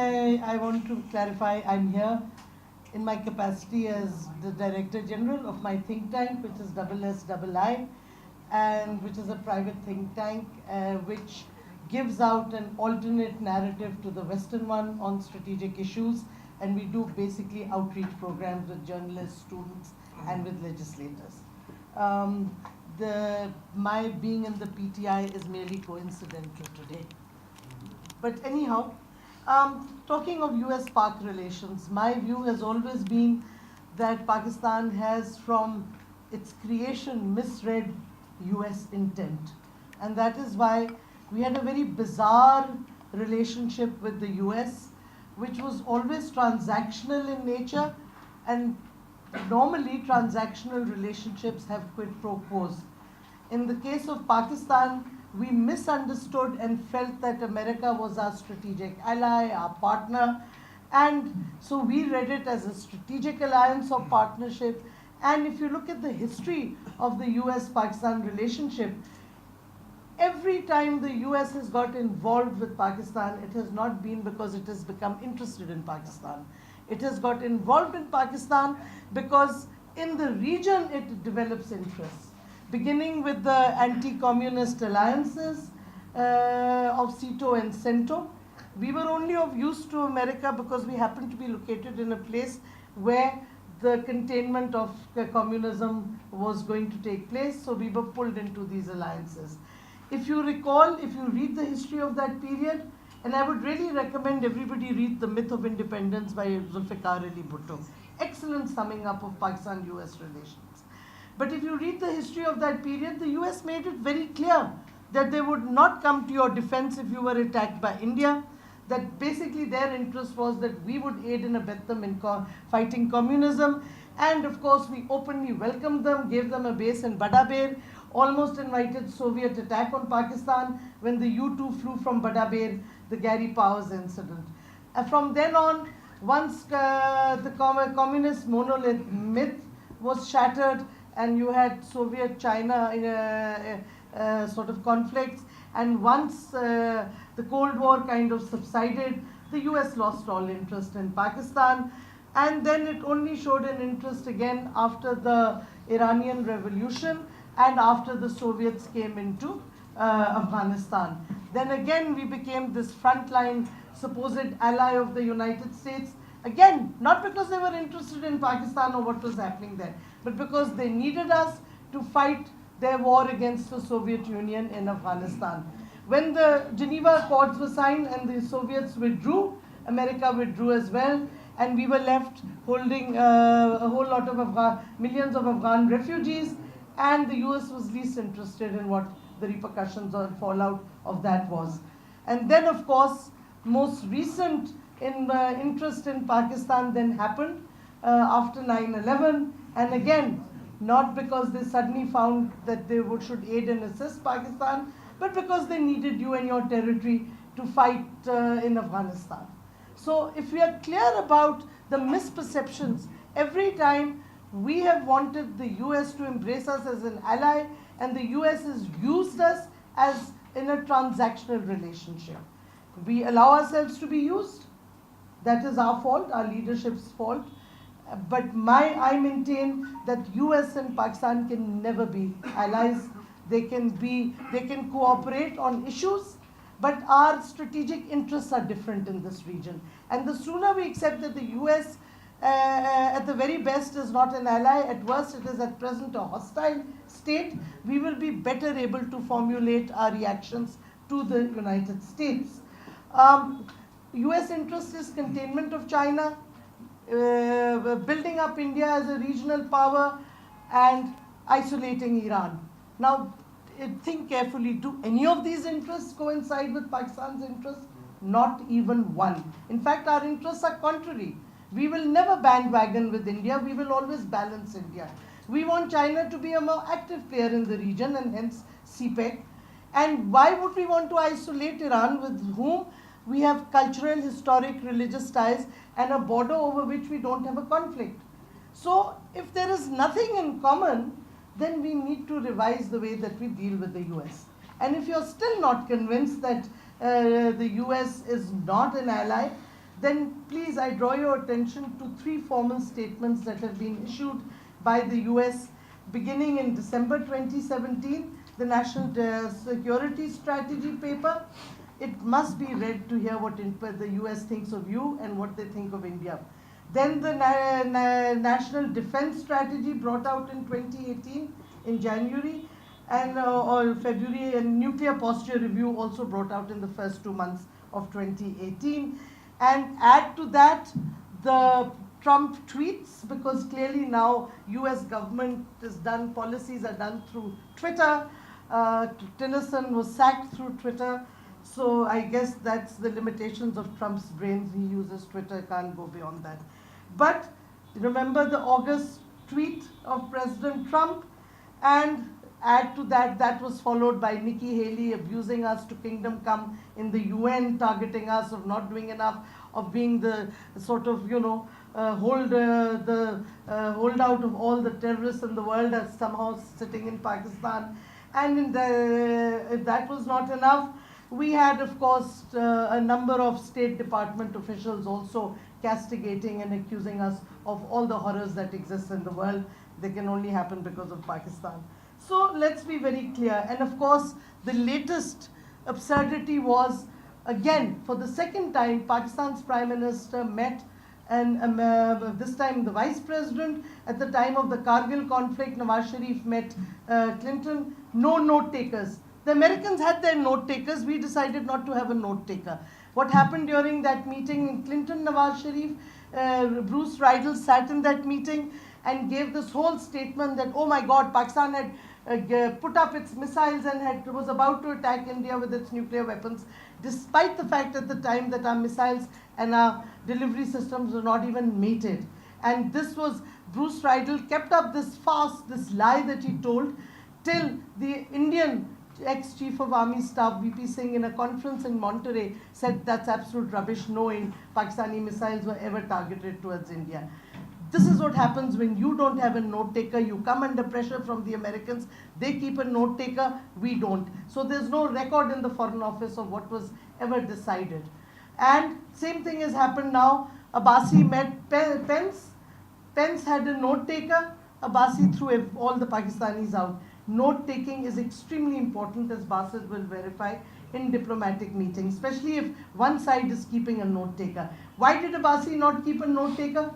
I want to clarify, I'm here in my capacity as the Director General of my think tank, which is SSII, and which is a private think tank which gives out an alternate narrative to the Western one on strategic issues. And we do basically outreach programs with journalists, students, and with legislators. Um, my being in the PTI is merely coincidental today. But anyhow, talking of US-Pak relations, my view has always been that Pakistan has, from its creation, misread US intent. And that is why we had a very bizarre relationship with the US, which was always transactional in nature, and normally transactional relationships have quid pro quos. In the case of Pakistan, we misunderstood and felt that America was our strategic ally, our partner, and so we read it as a strategic alliance or partnership. And if you look at the history of the US-Pakistan relationship, every time the US has got involved with Pakistan, it has not been because it has become interested in Pakistan. It has got involved in Pakistan because in the region it develops interests, beginning with the anti-communist alliances of SEATO and CENTO. We were only of use to America because we happened to be located in a place where the containment of communism was going to take place, so we were pulled into these alliances. If you recall, if you read the history of that period, and I would really recommend everybody read The Myth of Independence by Zulfikar Ali Bhutto. Excellent summing up of Pakistan-US relations. But if you read the history of that period, the US made it very clear that they would not come to your defense if you were attacked by India, that basically their interest was that we would aid and abet them in fighting communism. And of course, we openly welcomed them, gave them a base in Badaber, almost invited Soviet attack on Pakistan when the U-2 flew from Badaber, the Gary Powers incident. From then on, once the communist monolith myth was shattered and you had Soviet-China in a sort of conflicts, and once the Cold War kind of subsided, the US lost all interest in Pakistan, and then it only showed an interest again after the Iranian Revolution and after the Soviets came into Afghanistan. Then again we became this frontline supposed ally of the United States, again not because they were interested in Pakistan or what was happening there, but because they needed us to fight their war against the Soviet Union in Afghanistan. When the Geneva Accords were signed and the Soviets withdrew, America withdrew as well, and we were left holding a whole lot of millions of Afghan refugees, and the US was least interested in what the repercussions or fallout of that was. And then, of course, most recent interest in Pakistan then happened after 9/11, and again, not because they suddenly found that they should aid and assist Pakistan, but because they needed you and your territory to fight in Afghanistan. So if we are clear about the misperceptions, every time we have wanted the US to embrace us as an ally, and the US has used us as in a transactional relationship. We allow ourselves to be used. That is our fault, our leadership's fault. But I maintain that US and Pakistan can never be allies. They can cooperate on issues, but our strategic interests are different in this region. And the sooner we accept that the US at the very best is not an ally, at worst it is at present a hostile state, we will be better able to formulate our reactions to the United States. US interest is containment of China, building up India as a regional power, and isolating Iran. Now, think carefully, do any of these interests coincide with Pakistan's interests? Not even one. In fact, our interests are contrary. We will never bandwagon with India, we will always balance India. We want China to be a more active player in the region, and hence CPEC. And why would we want to isolate Iran, with whom we have cultural, historic, religious ties and a border over which we don't have a conflict? So if there is nothing in common, then we need to revise the way that we deal with the US. And if you're still not convinced that the US is not an ally, then please I draw your attention to 3 formal statements that have been issued by the US beginning in December 2017, the National Security Strategy paper. It must be read to hear what the US thinks of you and what they think of India. Then the National Defense Strategy brought out in 2018 in January, and or February, and Nuclear Posture Review also brought out in the first 2 months of 2018. And add to that the Trump tweets, because clearly now US government is done, policies are done through Twitter. Tillerson was sacked through Twitter. So I guess that's the limitations of Trump's brains. He uses Twitter, can't go beyond that. But remember the August tweet of President Trump, and add to that, that was followed by Nikki Haley abusing us to kingdom come in the UN, targeting us of not doing enough, of being the sort of, holdout of all the terrorists in the world, as somehow sitting in Pakistan. And if that was not enough, we had, of course, a number of State Department officials also castigating and accusing us of all the horrors that exist in the world. They can only happen because of Pakistan. So let's be very clear. And of course, the latest absurdity was, again, for the second time, Pakistan's Prime Minister met, and this time the Vice President. At the time of the Kargil conflict, Nawaz Sharif met Clinton. No note takers. The Americans had their note takers. We decided not to have a note taker. What happened during that meeting? Clinton, Nawaz Sharif, Bruce Riedel sat in that meeting and gave this whole statement that, oh my God, Pakistan had put up its missiles and was about to attack India with its nuclear weapons, despite the fact at the time that our missiles and our delivery systems were not even mated. And this was, Bruce Riedel kept up this farce, this lie that he told, till the Indian ex-Chief of Army Staff, VP Singh, in a conference in Monterey, said that's absolute rubbish, knowing Pakistani missiles were ever targeted towards India. This is what happens when you don't have a note taker. You come under pressure from the Americans. They keep a note taker. We don't. So there's no record in the Foreign Office of what was ever decided. And same thing has happened now. Abbasi met Pence. Pence had a note taker. Abbasi threw all the Pakistanis out. Note taking is extremely important, as Basit will verify, in diplomatic meetings, especially if one side is keeping a note taker. Why did Abbasi not keep a note taker?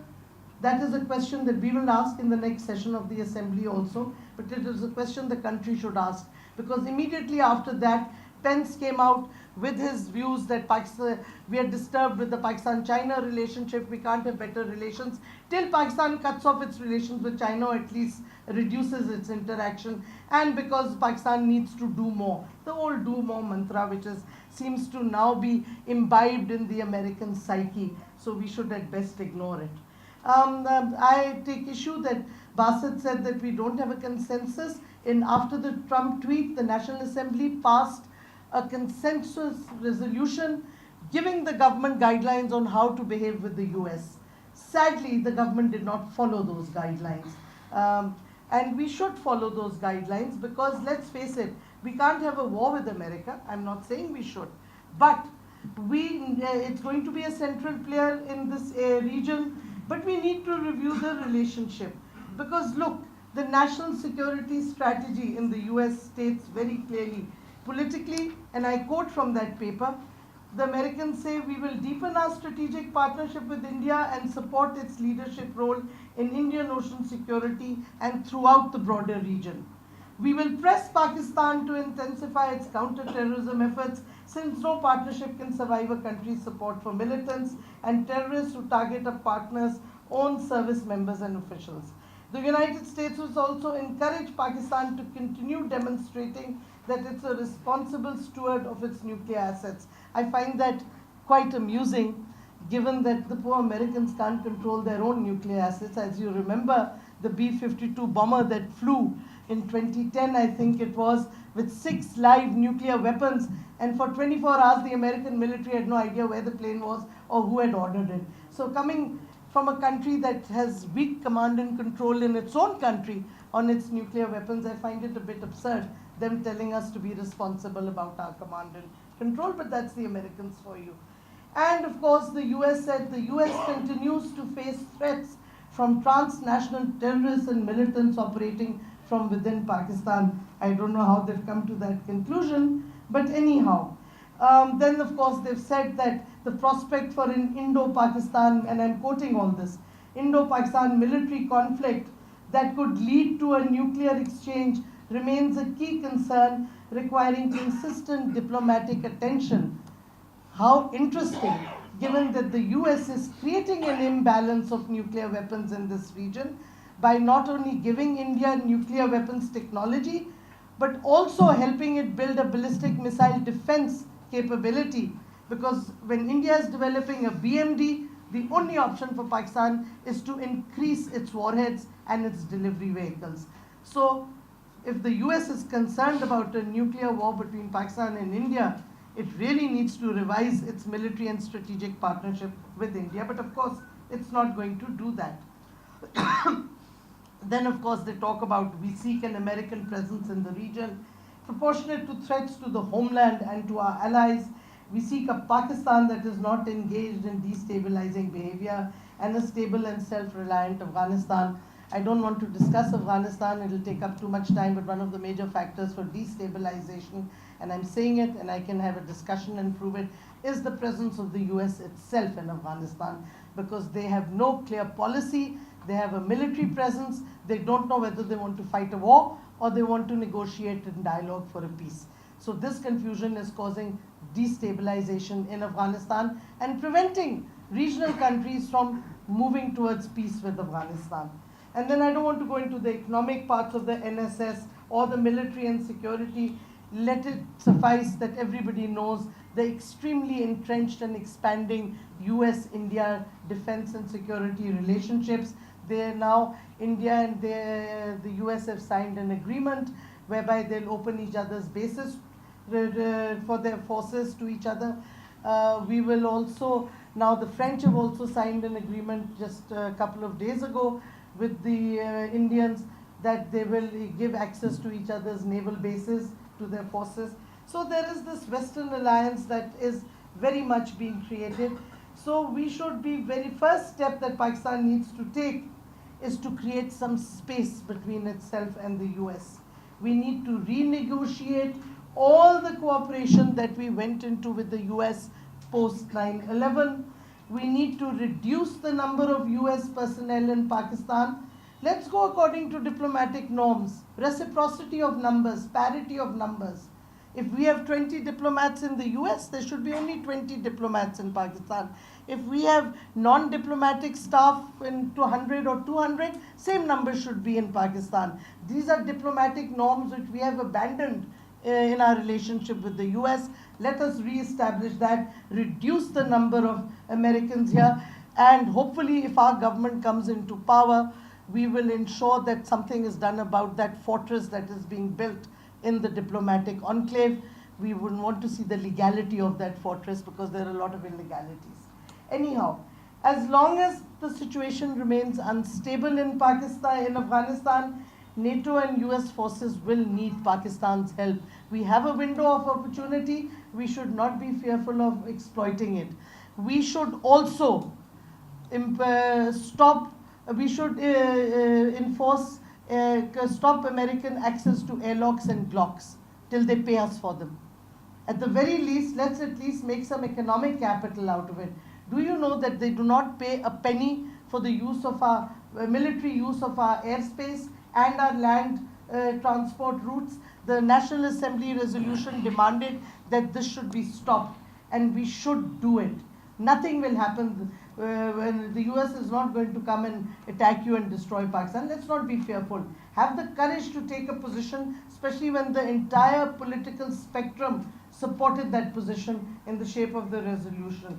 That is a question that we will ask in the next session of the Assembly also, but it is a question the country should ask, because immediately after that, Pence came out with his views that Pakistan, we are disturbed with the Pakistan-China relationship, we can't have better relations, till Pakistan cuts off its relations with China, or at least reduces its interaction, and because Pakistan needs to do more. The old do more mantra, which seems to now be imbibed in the American psyche, so we should at best ignore it. I take issue that Basit said that we don't have a consensus. After the Trump tweet, the National Assembly passed a consensus resolution giving the government guidelines on how to behave with the US. Sadly, the government did not follow those guidelines. And we should follow those guidelines, because let's face it, we can't have a war with America. I'm not saying we should. But it's going to be a central player in this region. But we need to review the relationship, because look, the national security strategy in the US states very clearly, politically, and I quote from that paper, the Americans say, we will deepen our strategic partnership with India and support its leadership role in Indian Ocean security and throughout the broader region. We will press Pakistan to intensify its counter-terrorism efforts, since no partnership can survive a country's support for militants and terrorists who target a partner's own service members and officials. The United States will also encourage Pakistan to continue demonstrating that it's a responsible steward of its nuclear assets. I find that quite amusing, given that the poor Americans can't control their own nuclear assets. As you remember, the B-52 bomber that flew in 2010, I think it was, with 6 live nuclear weapons, and for 24 hours the American military had no idea where the plane was or who had ordered it. So coming from a country that has weak command and control in its own country on its nuclear weapons, I find it a bit absurd, them telling us to be responsible about our command and control, but that's the Americans for you. And of course, the US said the US continues to face threats from transnational terrorists and militants operating from within Pakistan. I don't know how they've come to that conclusion, but anyhow. Then, of course, they've said that the prospect for an Indo-Pakistan, and I'm quoting all this, Indo-Pakistan military conflict that could lead to a nuclear exchange remains a key concern requiring consistent diplomatic attention. How interesting, given that the US is creating an imbalance of nuclear weapons in this region by not only giving India nuclear weapons technology, but also helping it build a ballistic missile defense capability. Because when India is developing a BMD, the only option for Pakistan is to increase its warheads and its delivery vehicles. So, if the US is concerned about a nuclear war between Pakistan and India, it really needs to revise its military and strategic partnership with India. But of course, it's not going to do that. Then, of course, they talk about we seek an American presence in the region proportionate to threats to the homeland and to our allies. We seek a Pakistan that is not engaged in destabilizing behavior and a stable and self-reliant Afghanistan. I don't want to discuss Afghanistan, it will take up too much time, but one of the major factors for destabilization, and I'm saying it and I can have a discussion and prove it, is the presence of the US itself in Afghanistan, because they have no clear policy, they have a military presence, they don't know whether they want to fight a war or they want to negotiate in dialogue for a peace. So this confusion is causing destabilization in Afghanistan and preventing regional countries from moving towards peace with Afghanistan. And then I don't want to go into the economic parts of the NSS or the military and security. Let it suffice that everybody knows the extremely entrenched and expanding US-India defense and security relationships. They are now, India and the US have signed an agreement whereby they'll open each other's bases for their forces to each other. We will also, now the French have also signed an agreement just a couple of days ago with the Indians that they will give access to each other's naval bases to their forces. So there is this Western alliance that is very much being created. So we should be first step that Pakistan needs to take is to create some space between itself and the US. We need to renegotiate all the cooperation that we went into with the US post 9/11. We need to reduce the number of US personnel in Pakistan. Let's go according to diplomatic norms, reciprocity of numbers, parity of numbers. If we have 20 diplomats in the US, there should be only 20 diplomats in Pakistan. If we have non-diplomatic staff into 100 or 200, same number should be in Pakistan. These are diplomatic norms which we have abandoned in our relationship with the US. Let us re-establish that, reduce the number of Americans here, and hopefully if our government comes into power, we will ensure that something is done about that fortress that is being built in the diplomatic enclave. We would want to see the legality of that fortress because there are a lot of illegalities. Anyhow, as long as the situation remains unstable in Pakistan, in Afghanistan, NATO and US forces will need Pakistan's help. We have a window of opportunity. We should not be fearful of exploiting it. We should also stop American access to airlocks and Glocks till they pay us for them. At the very least, let's at least make some economic capital out of it. Do you know that they do not pay a penny for the use of our military use of our airspace and our land transport routes? The National Assembly resolution demanded that this should be stopped, and we should do it. Nothing will happen when the US is not going to come and attack you and destroy Pakistan. Let's not be fearful. Have the courage to take a position, especially when the entire political spectrum supported that position in the shape of the resolution.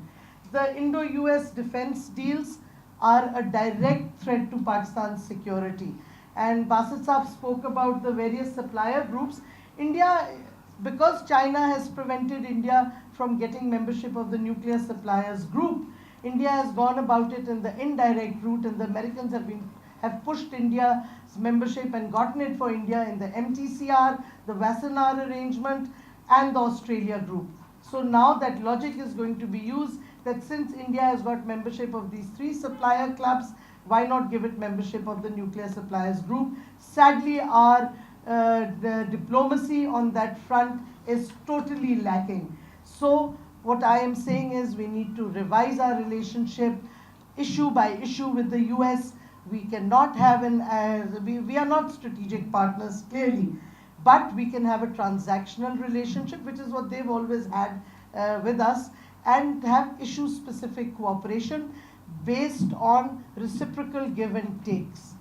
The Indo-US defense deals are a direct threat to Pakistan's security. And Basit Saab spoke about the various supplier groups. India, because China has prevented India from getting membership of the nuclear suppliers group, India has gone about it in the indirect route, and the Americans have pushed India's membership and gotten it for India in the MTCR, the Wassenaar arrangement, and the Australia group. So now that logic is going to be used, that since India has got membership of these 3 supplier clubs, why not give it membership of the Nuclear Suppliers Group? Sadly, our the diplomacy on that front is totally lacking. So what I am saying is we need to revise our relationship issue by issue with the US. We cannot have we are not strategic partners clearly, but we can have a transactional relationship, which is what they've always had with us, and have issue specific cooperation based on reciprocal give and takes.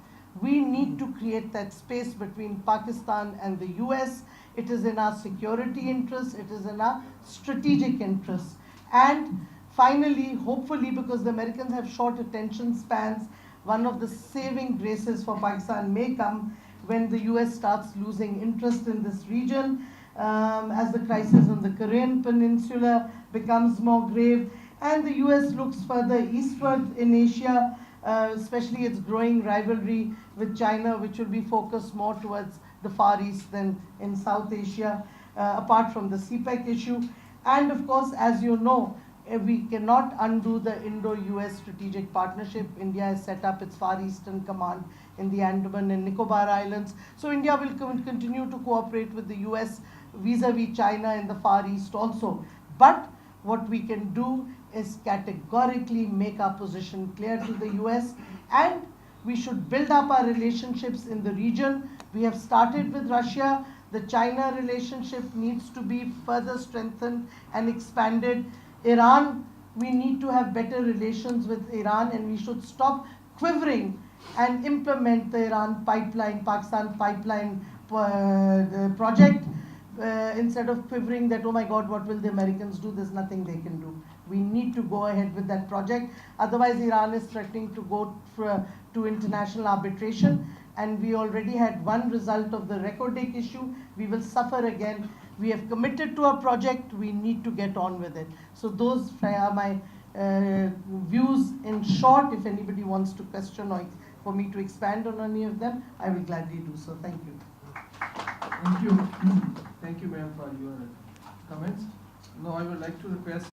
We need to create that space between Pakistan and the US. It is in our security interests, it is in our strategic interests. And finally, hopefully, because the Americans have short attention spans, one of the saving graces for Pakistan may come when the US starts losing interest in this region, as the crisis on the Korean Peninsula becomes more grave, and the US looks further eastward in Asia, especially its growing rivalry with China, which will be focused more towards the Far East than in South Asia, apart from the CPEC issue. And of course, as you know, we cannot undo the Indo-US strategic partnership. India has set up its Far Eastern Command in the Andaman and Nicobar Islands. So India will continue to cooperate with the US vis-a-vis China in the Far East also. But what we can do is categorically make our position clear to the US, and we should build up our relationships in the region. We have started with Russia. The China relationship needs to be further strengthened and expanded. Iran, we need to have better relations with Iran, and we should stop quivering and implement the Iran pipeline, Pakistan pipeline project, instead of quivering that, oh my God, what will the Americans do? There's nothing they can do. We need to go ahead with that project. Otherwise, Iran is threatening to go to international arbitration, and we already had one result of the Reko Dek issue. We will suffer again. We have committed to a project. We need to get on with it. So those are my views in short. If anybody wants to question or for me to expand on any of them, I will gladly do so. Thank you. Thank you. Thank you, ma'am, for your comments. Now I would like to request